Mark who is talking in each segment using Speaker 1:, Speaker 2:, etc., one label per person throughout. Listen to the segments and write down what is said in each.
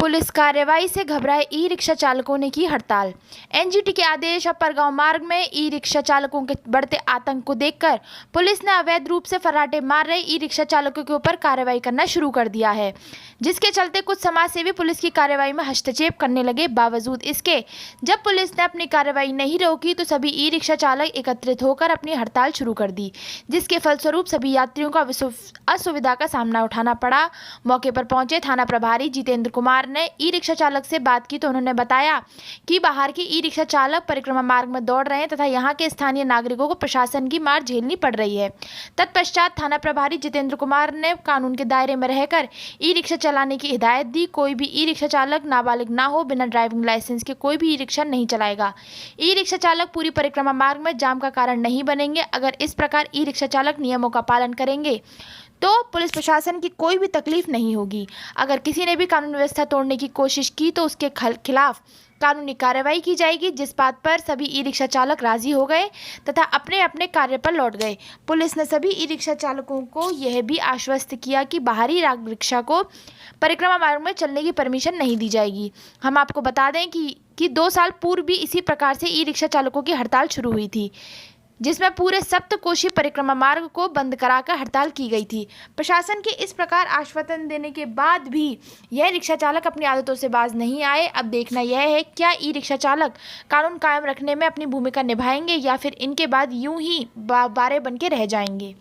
Speaker 1: Police कार्रवाई से घबराए ई रिक्शा चालकों ने की हड़ताल। एनजीटी के आदेश और परगांव मार्ग में ई रिक्शा चालकों के बढ़ते आतंक को देखकर पुलिस ने अवैध रूप से फर्राटे मार रहे ई रिक्शा चालकों के ऊपर कार्रवाई करना शुरू कर दिया है, जिसके चलते कुछ समाजसेवी पुलिस की कार्रवाई में हस्तक्षेप करने लगे। बावजूद इसके जब पुलिस ने अपनी कार्रवाई नहीं रोकी तो सभी ई रिक्शा चालक एकत्रित होकर अपनी हड़ताल शुरू कर दी, जिसके फलस्वरूप सभी यात्रियों को असुविधा का सामना उठाना पड़ा। मौके पर पहुंचे थाना प्रभारी जितेंद्र कुमार ने ई रिक्शा चालक से बात की तो उन्होंने बताया कि बाहर के ई रिक्शा चालक परिक्रमा मार्ग में दौड़ रहे हैं तथा यहां के स्थानीय नागरिकों को प्रशासन की मार झेलनी पड़ रही है। तत्पश्चात थाना प्रभारी जितेंद्र कुमार ने कानून के दायरे में रहकर ई रिक्शा चलाने की हिदायत दी। कोई भी ई रिक्शा चालक नाबालिग ना हो, बिना ड्राइविंग लाइसेंस के कोई भी ई रिक्शा नहीं चलाएगा। ई रिक्शा चालक पूरी परिक्रमा मार्ग में जाम का कारण नहीं बनेंगे। अगर इस प्रकार ई रिक्शा चालक नियमों का पालन करेंगे तो पुलिस प्रशासन की कोई भी तकलीफ नहीं होगी। अगर किसी ने भी कानून व्यवस्था तोड़ने की कोशिश की तो उसके खिलाफ कानूनी कार्रवाई की जाएगी, जिस बात पर सभी ई रिक्शा चालक राजी हो गए तथा अपने अपने कार्य पर लौट गए। पुलिस ने सभी ई रिक्शा चालकों को यह भी आश्वस्त किया कि बाहरी रिक्शा को परिक्रमा मार्ग में चलने की परमिशन नहीं दी जाएगी। हम आपको बता दें कि 2 साल पूर्व भी इसी प्रकार से ई रिक्शा चालकों की हड़ताल शुरू हुई थी, जिसमें पूरे सप्तकोशी परिक्रमा मार्ग को बंद कराकर हड़ताल की गई थी। प्रशासन के इस प्रकार आश्वासन देने के बाद भी यह रिक्शा चालक अपनी आदतों से बाज नहीं आए। अब देखना यह है क्या ई रिक्शा चालक कानून कायम रखने में अपनी भूमिका निभाएंगे या फिर इनके बाद यूं ही बारे बन के रह जाएंगे।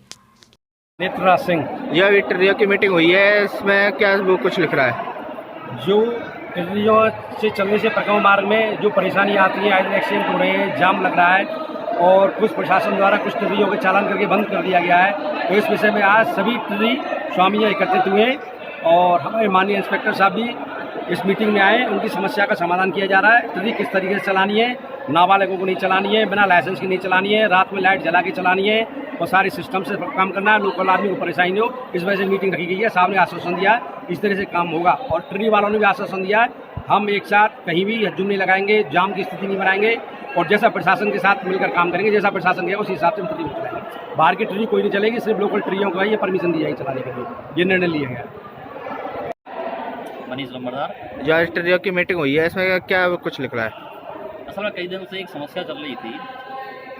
Speaker 2: नेत्रराज सिंह,
Speaker 3: यह टिड्डियों की मीटिंग हुई है, इसमें क्या वो कुछ लिख रहा है?
Speaker 2: जो टिड्डियों से चलने से परिक्रमा मार्ग में जो परेशानी आती है, आए दिन एक्सीडेंट हो रहे हैं, जाम लग रहा है और कुछ प्रशासन द्वारा कुछ टिड्डियों के चालान करके बंद कर दिया गया है। तो इस विषय में आज सभी टिड्डी स्वामी एकत्रित हुए और हमारे माननीय इंस्पेक्टर साहब भी इस मीटिंग में आए। उनकी समस्या का समाधान किया जा रहा है। टिड्डी किस तरीके से चलानी है, नाबालिगों को नहीं चलानी है, बिना लाइसेंस की नहीं चलानी है, रात में लाइट जला के चलानी है और सारे सिस्टम से काम करना है, लोकल आदमी को परेशानी नहीं हो। इस वजह से मीटिंग रखी गई है। साहब ने आश्वासन दिया है इस तरह से काम होगा और टिड्डी वालों ने भी आश्वासन दिया है हम एक साथ कहीं भी हजूम नहीं लगाएंगे, जाम की स्थिति नहीं बनाएंगे और जैसा प्रशासन के साथ मिलकर काम करेंगे, जैसा प्रशासन गया उसी हिसाब से ट्री चलाएंगे। बाहर की ट्री कोई नहीं चलेगी, सिर्फ लोकल ट्रियों को ये परमिशन दी जाएगी चलाने के लिए, ये निर्णय लिया गया।
Speaker 4: मनीष लंबरदार।
Speaker 3: जो टिड्डियों की मीटिंग हुई है, इसमें क्या कुछ लिख रहा है?
Speaker 4: असल में कई दिनों से एक समस्या चल रही थी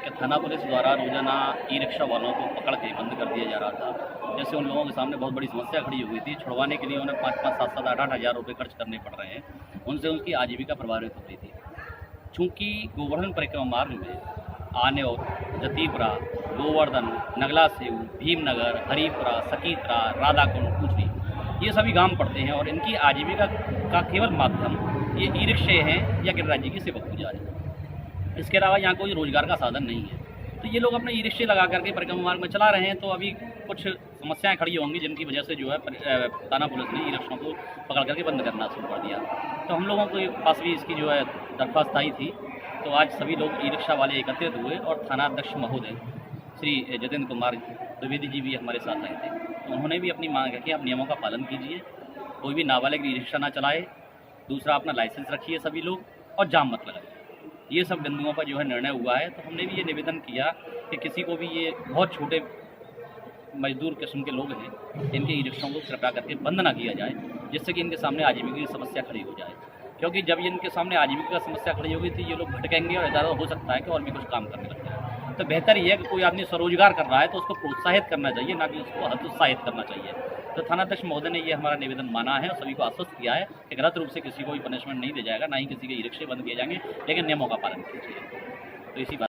Speaker 4: कि थाना पुलिस द्वारा रोजाना ई रिक्शा वालों को पकड़ के बंद कर दिया जा रहा था। जैसे उन लोगों के सामने बहुत बड़ी समस्या खड़ी हुई थी। छुड़वाने के लिए उन्हें 5-5, 7-7, 8-8 हज़ार रुपये खर्च करने पड़ रहे हैं। उनसे उनकी आजीविका प्रभावित होती थी। चूँकि गोवर्धन परिक्रमा मार्ग में आनेर, जतीपुरा, गोवर्धन, नगला सेऊ, भीमनगर, हरिपुरा, सकीतरा, राधाकुंड, कुचरी, ये सभी गांव पड़ते हैं और इनकी आजीविका का केवल माध्यम ये ई रिक्शे हैं या गिरिराज जी की सेवक पूजा है। इसके अलावा यहाँ कोई रोजगार का साधन नहीं है। तो ये लोग अपने ई रिक्शे लगा करके परिक्रमा मार्ग में चला रहे हैं। तो अभी कुछ समस्याएं खड़ी होंगी जिनकी वजह से जो है थाना पुलिस ने ई रिक्शों को पकड़ करके बंद करना शुरू कर दिया। तो हम लोगों के पास भी इसकी जो है दरख्वास्त आई थी। तो आज सभी लोग ई रिक्शा वाले एकत्रित हुए और थाना अध्यक्ष महोदय श्री जितेंद्र कुमार द्विवेदी जी भी हमारे साथ आए थे। तो उन्होंने भी अपनी मांग रखी, आप नियमों का पालन कीजिए, कोई भी नाबालिग ई रिक्शा ना चलाए, दूसरा अपना लाइसेंस रखिए सभी लोग और जाम मत लगाइए। ये सब बिंदुओं पर जो है निर्णय हुआ है। तो हमने भी ये निवेदन किया कि किसी को भी ये बहुत छोटे मजदूर किस्म के लोग हैं, इनके ई रिक्शाओं को कृपया करके बंद ना किया जाए, जिससे कि इनके सामने आजीविका की समस्या खड़ी हो जाए। क्योंकि जब इनके सामने आजीविका की समस्या खड़ी होगी तो ये लोग भटकेंगे और ज़्यादा हो सकता है कि और भी कुछ काम करने लग जाए। तो बेहतर ये है कि कोई आदमी स्वरोजगार कर रहा है तो उसको प्रोत्साहित करना चाहिए, ना कि उसको हतोत्साहित करना चाहिए। तो थानाध्यक्ष महोदय ने ये हमारा निवेदन माना है और सभी को आश्वस्त किया है कि गलत रूप से किसी को भी पनिशमेंट नहीं दिया जाएगा, ना ही किसी के ई रिक्शे बंद किए जाएंगे, लेकिन नियमों का पालन कीजिए। तो इसी बात